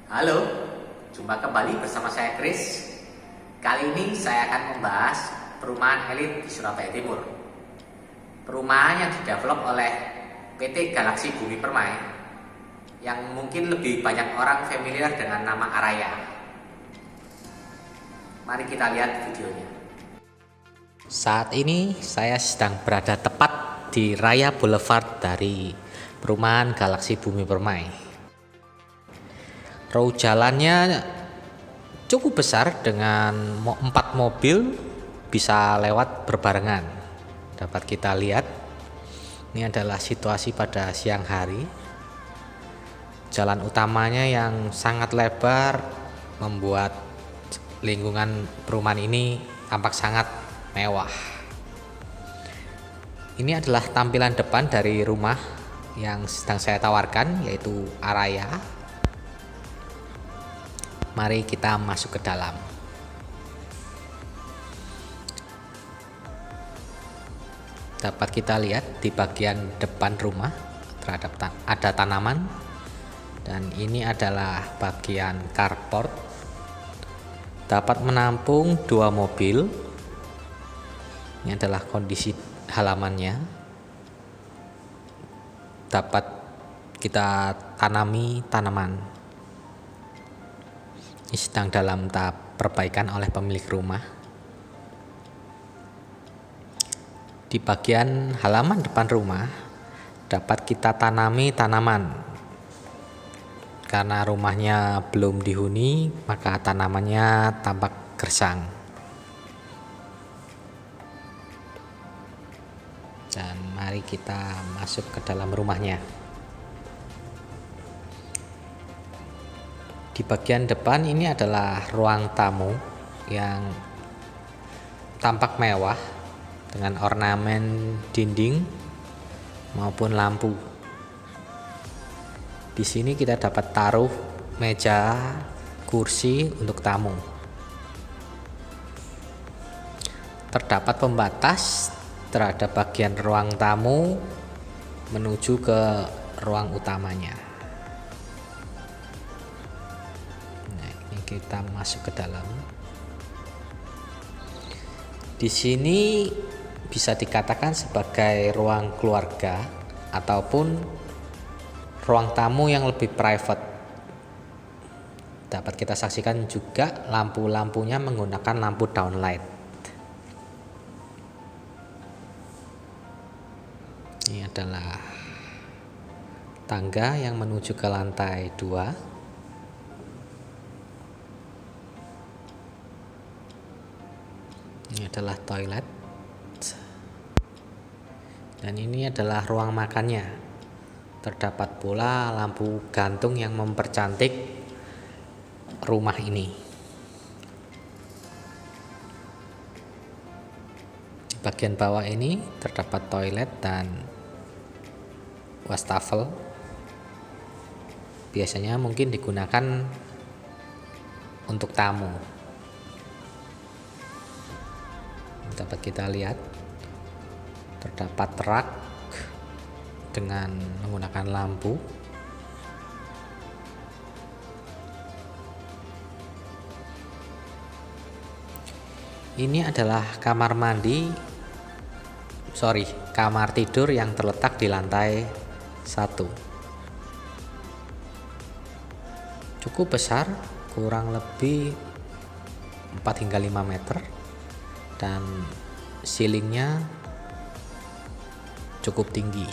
Halo, jumpa kembali bersama saya Chris. Kali ini saya akan membahas perumahan elit di Surabaya Timur. Perumahan yang didevelop oleh PT Galaxy Bumi Permai yang mungkin lebih banyak orang familiar dengan nama Araya. Mari kita lihat videonya. Saat ini saya sedang berada tepat di Raya Boulevard dari perumahan Galaxy Bumi Permai. Row jalannya cukup besar dengan 4 mobil bisa lewat berbarengan. Dapat kita lihat, ini adalah situasi pada siang hari. Jalan utamanya yang sangat lebar membuat lingkungan perumahan ini tampak sangat mewah. Ini adalah tampilan depan dari rumah yang sedang saya tawarkan, yaitu Araya. Mari kita masuk ke dalam. Dapat kita lihat di bagian depan rumah ada tanaman, dan ini adalah bagian carport. Dapat menampung 2 mobil. Ini adalah kondisi halamannya. Dapat kita tanami tanaman. Ini sedang dalam tahap perbaikan oleh pemilik rumah. Di bagian halaman depan rumah dapat kita tanami tanaman. Karena rumahnya belum dihuni, maka tanamannya tampak gersang. Dan mari kita masuk ke dalam rumahnya. Di bagian depan ini adalah ruang tamu yang tampak mewah dengan ornamen dinding maupun lampu. Di sini kita dapat taruh meja, kursi untuk tamu. Terdapat pembatas terhadap bagian ruang tamu menuju ke ruang utamanya. Kita masuk ke dalam. Di sini bisa dikatakan sebagai ruang keluarga ataupun ruang tamu yang lebih private. Dapat kita saksikan juga lampu-lampunya menggunakan lampu downlight. Ini adalah tangga yang menuju ke lantai 2. Ini adalah toilet, dan ini adalah ruang makannya. Terdapat pula lampu gantung yang mempercantik rumah ini. Di bagian bawah ini terdapat toilet dan wastafel. Biasanya mungkin digunakan untuk tamu. Dapat kita lihat terdapat rak dengan menggunakan lampu. Ini adalah kamar tidur yang terletak di lantai 1. Cukup besar, kurang lebih 4 hingga 5 meter. Dan ceilingnya cukup tinggi.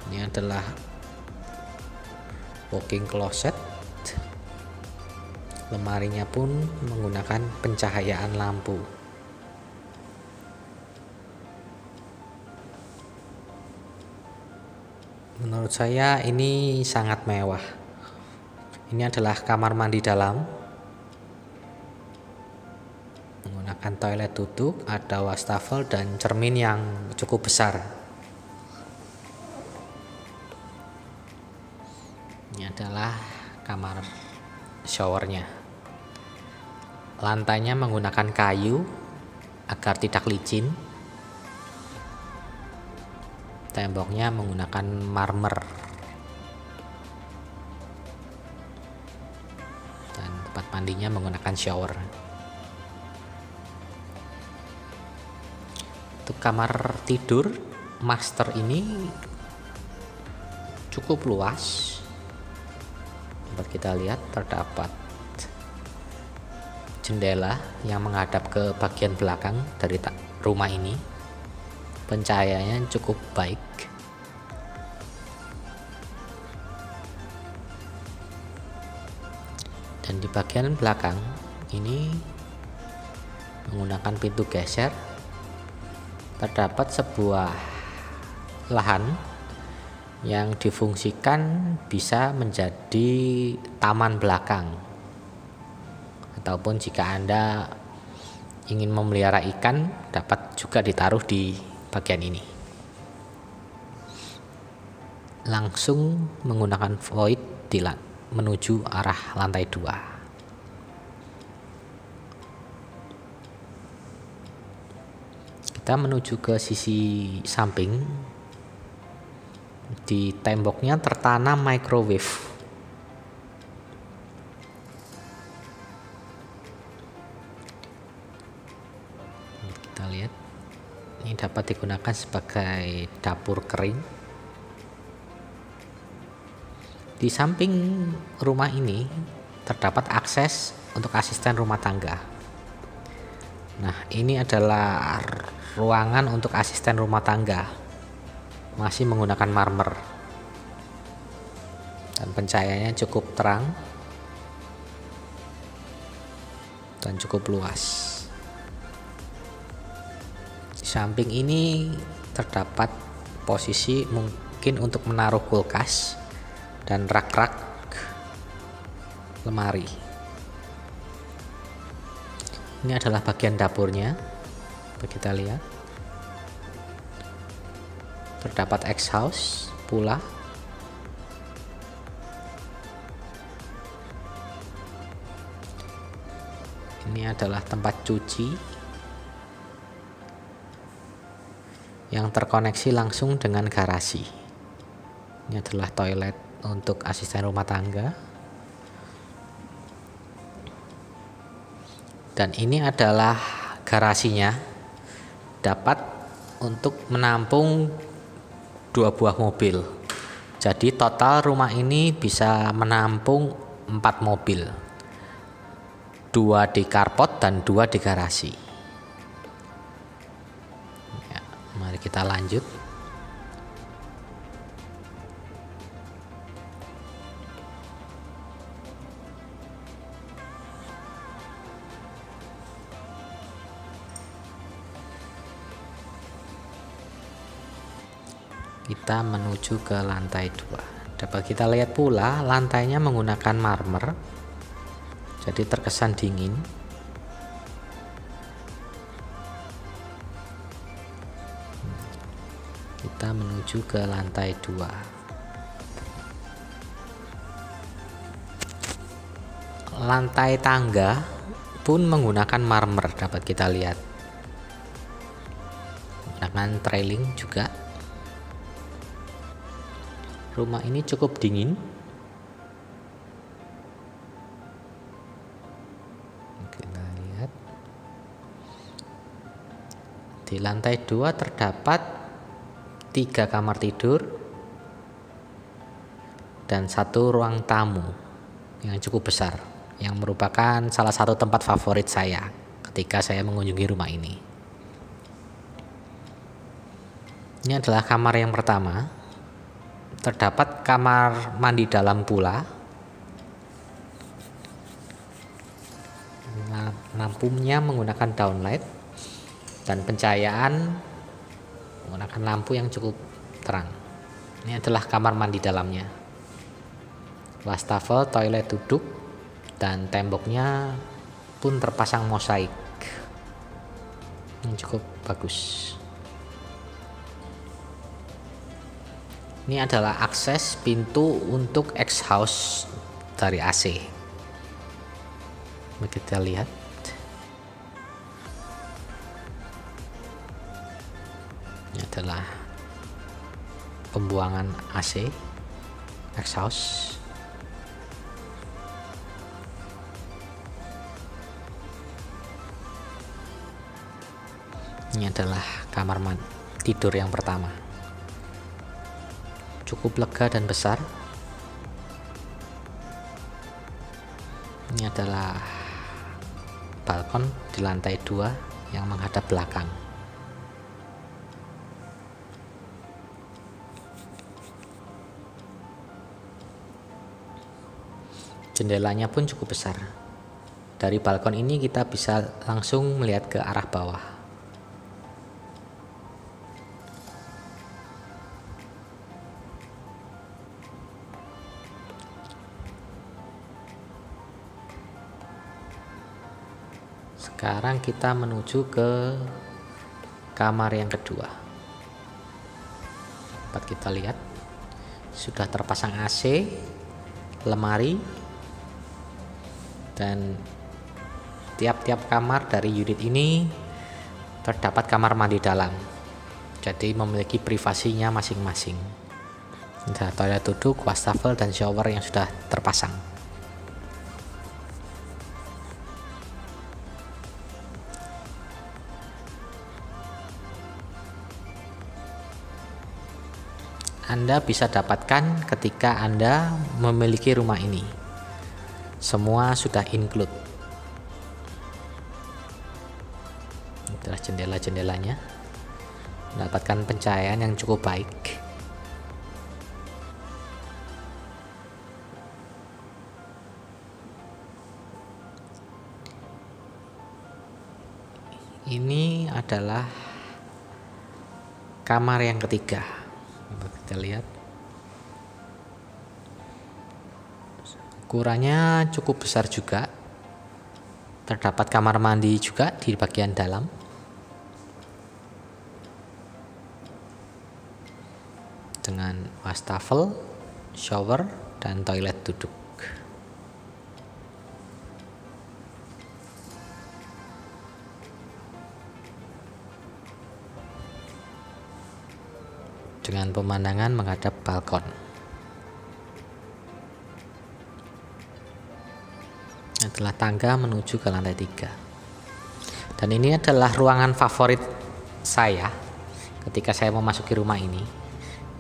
Ini adalah walk-in closet. Lemarinya pun menggunakan pencahayaan lampu. Menurut saya ini sangat mewah. Ini adalah kamar mandi dalam. Menggunakan toilet duduk, ada wastafel dan cermin yang cukup besar. Ini adalah kamar showernya. Lantainya menggunakan kayu agar tidak licin. Temboknya menggunakan marmer tempat mandinya menggunakan shower. Untuk kamar tidur master ini cukup luas. Dapat kita lihat terdapat jendela yang menghadap ke bagian belakang dari rumah ini. Pencahayaannya cukup baik. Dan di bagian belakang ini menggunakan pintu geser, terdapat sebuah lahan yang difungsikan bisa menjadi taman belakang, ataupun jika Anda ingin memelihara ikan dapat juga ditaruh di bagian ini. Langsung menggunakan void menuju arah lantai 2. Kita menuju ke sisi samping. Di temboknya tertanam microwave. Kita lihat, ini dapat digunakan sebagai dapur kering. Di samping rumah ini terdapat akses untuk asisten rumah tangga. Nah, ini adalah ruangan untuk asisten rumah tangga. Masih menggunakan marmer. Dan pencahayaannya cukup terang dan cukup luas. Di samping ini terdapat posisi mungkin untuk menaruh kulkas dan rak-rak lemari. Ini adalah bagian dapurnya. Kita lihat terdapat exhaust pula. Ini adalah tempat cuci yang terkoneksi langsung dengan garasi. Ini adalah toilet untuk asisten rumah tangga. Dan ini adalah garasinya, dapat untuk menampung 2 buah mobil. Jadi total rumah ini bisa menampung 4 mobil, 2 di carport dan 2 di garasi. Ya, mari kita lanjut. Kita menuju ke lantai 2. Dapat kita lihat pula lantainya menggunakan marmer, jadi terkesan dingin. Kita menuju ke lantai 2. Lantai tangga pun menggunakan marmer, dapat kita lihat. Menggunakan trailing juga. Rumah ini cukup dingin. Kita lihat. Di lantai 2 terdapat 3 kamar tidur dan 1 ruang tamu yang cukup besar, yang merupakan salah satu tempat favorit saya ketika saya mengunjungi rumah ini. Ini adalah kamar yang pertama. Terdapat kamar mandi dalam pula. Lampunya menggunakan downlight dan pencahayaan menggunakan lampu yang cukup terang. Ini adalah kamar mandi dalamnya. Wastafel, toilet duduk, dan temboknya pun terpasang mosaik yang cukup bagus. Ini adalah akses pintu untuk exhaust dari AC. Mari kita lihat. Ini adalah pembuangan AC, exhaust. Ini adalah kamar tidur yang pertama. Cukup lega dan besar. Ini adalah balkon di lantai 2 yang menghadap belakang. Jendelanya pun cukup besar. Dari balkon ini kita bisa langsung melihat ke arah bawah. Sekarang kita menuju ke kamar yang kedua. Dapat kita lihat sudah terpasang AC, lemari, dan tiap-tiap kamar dari unit ini terdapat kamar mandi dalam, jadi memiliki privasinya masing-masing. Ada toilet duduk, wastafel, dan shower yang sudah terpasang. Anda bisa dapatkan ketika Anda memiliki rumah ini. Semua sudah include. Itulah jendela-jendelanya. Mendapatkan pencahayaan yang cukup baik. Ini adalah kamar yang ketiga. Kita lihat. Ukurannya cukup besar juga. Terdapat kamar mandi juga di bagian dalam. Dengan wastafel, shower, dan toilet duduk. Dengan pemandangan menghadap balkon. Adalah tangga menuju ke lantai 3. Dan ini adalah ruangan favorit saya ketika saya memasuki rumah ini,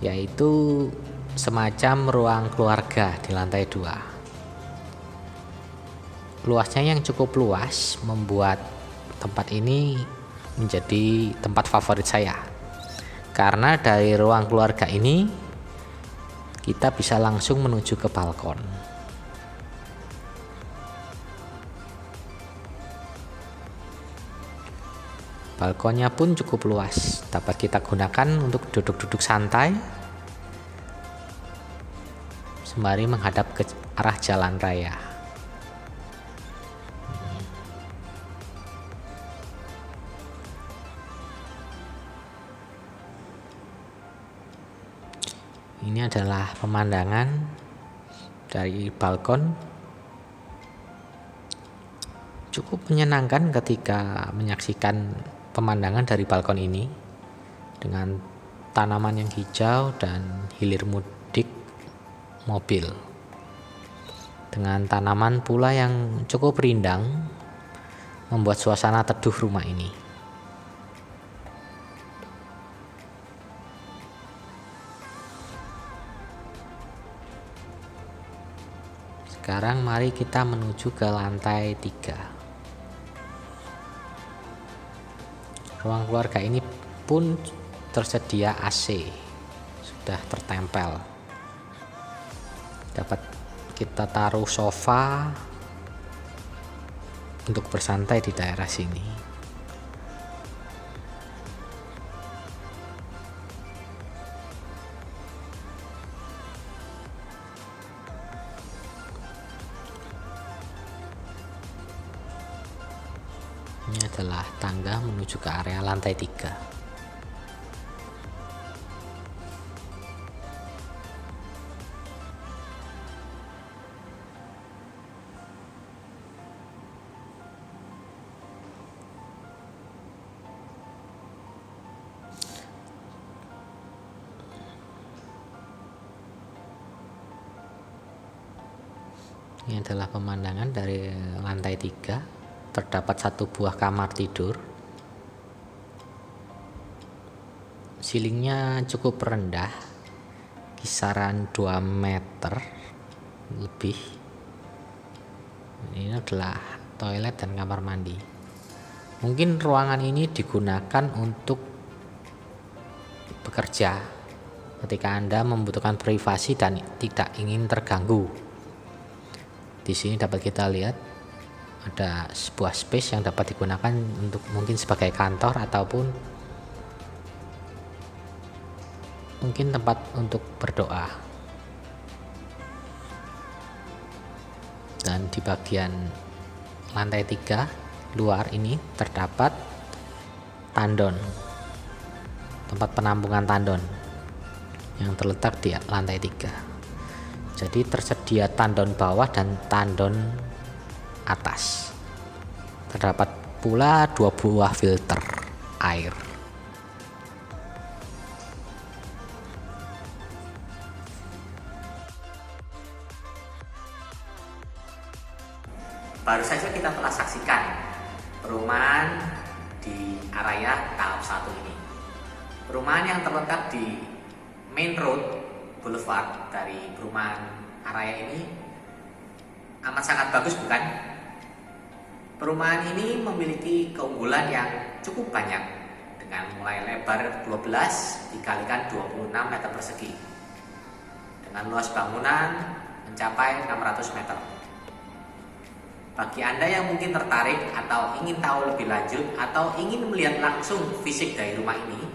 yaitu semacam ruang keluarga di lantai 2. Luasnya yang cukup luas membuat tempat ini menjadi tempat favorit saya, karena dari ruang keluarga ini kita bisa langsung menuju ke balkon. Balkonnya pun cukup luas, dapat kita gunakan untuk duduk-duduk santai sembari menghadap ke arah jalan raya. Ini adalah pemandangan dari balkon. Cukup menyenangkan ketika menyaksikan pemandangan dari balkon ini dengan tanaman yang hijau dan hilir mudik mobil, dengan tanaman pula yang cukup rindang, membuat suasana teduh rumah ini. Sekarang mari kita menuju ke lantai 3. Ruang keluarga ini pun tersedia AC, sudah tertempel. Dapat kita taruh sofa untuk bersantai di daerah sini. Ini adalah tangga menuju ke area lantai 3. Ini adalah pemandangan dari lantai 3. Terdapat satu buah kamar tidur. ceilingnya cukup rendah, kisaran 2 meter lebih. Ini adalah toilet dan kamar mandi. Mungkin ruangan ini digunakan untuk bekerja ketika Anda membutuhkan privasi dan tidak ingin terganggu. Di sini dapat kita lihat ada sebuah space yang dapat digunakan untuk mungkin sebagai kantor ataupun mungkin tempat untuk berdoa. Dan di bagian lantai 3 luar ini terdapat tandon, tempat penampungan tandon yang terletak di lantai 3. Jadi tersedia tandon bawah dan tandon atas. Terdapat pula 2 buah filter air. Baru saja kita telah saksikan perumahan di area tahap 1 ini. Perumahan yang terletak di main road boulevard dari perumahan area ini amat sangat bagus, bukan? Perumahan ini memiliki keunggulan yang cukup banyak dengan mulai lebar 12 dikalikan 26 meter persegi dengan luas bangunan mencapai 600 meter. Bagi Anda yang mungkin tertarik atau ingin tahu lebih lanjut atau ingin melihat langsung fisik dari rumah ini,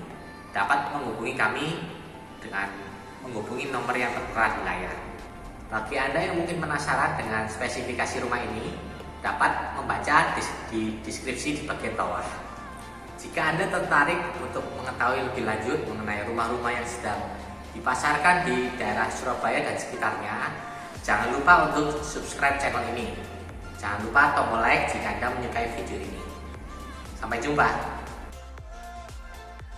dapat menghubungi kami dengan menghubungi nomor yang tertera di layar. Bagi Anda yang mungkin penasaran dengan spesifikasi rumah ini, dapat membaca di deskripsi di bagian bawah. Jika Anda tertarik untuk mengetahui lebih lanjut mengenai rumah-rumah yang sedang dipasarkan di daerah Surabaya dan sekitarnya, jangan lupa untuk subscribe channel ini. Jangan lupa tombol like jika Anda menyukai video ini. Sampai jumpa.